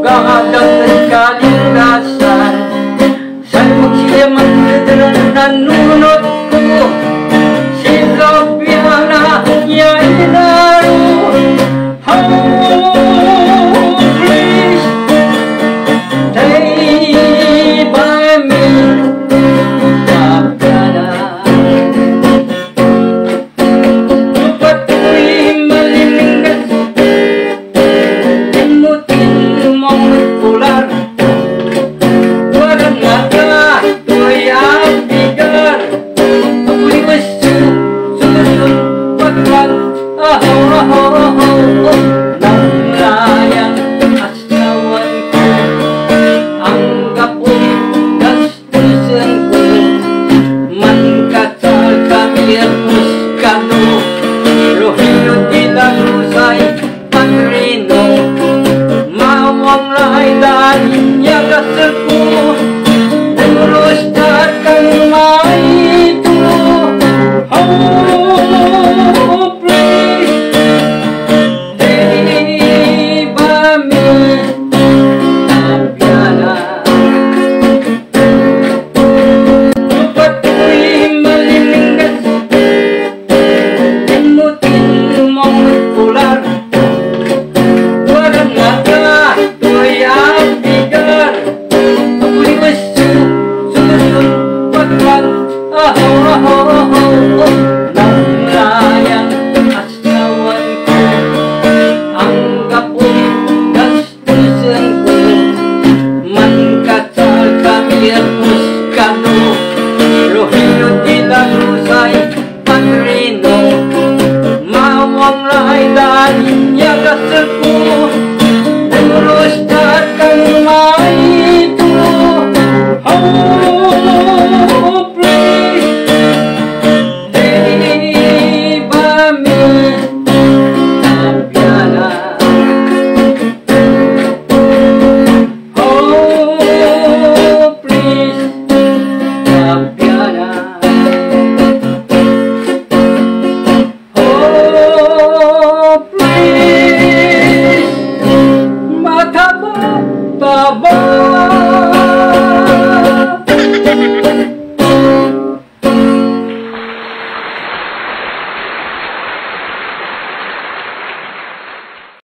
gadang ng kalikasan. Saan mo siya magdadala nanunod ko? Si Lobiana, ya'y naro. Oh, please, stay by me, Lobiana. Ba't ko'y malilingas, limutin mong pular. Walang nga ko'y abigar, ako'y susunod pagkat nang layang asawan ko. Ang gapoy gastusan ko, man katal kami at muskano. Rohino di la Luzay, Padrino, mawang lahay dahil niya gasal ko. Nagurus kang maito. Oh, please, stay by me, Lobiana. Ba't ko'y malilingas, limutin mong pular. Walang nga ko'y abigar, ako'y susunod pagkat nang layang asawan ko. Ang gapoy gastusan ko, man katal kami at muskano. Rohino di la Luzay, Padrino, mawang lahay dahil niya gasal ko. Nagurus kang maito. Oh, please, stay by me, Lobiana. Oh, please, Lobiana. Oh, please, mataba, taba.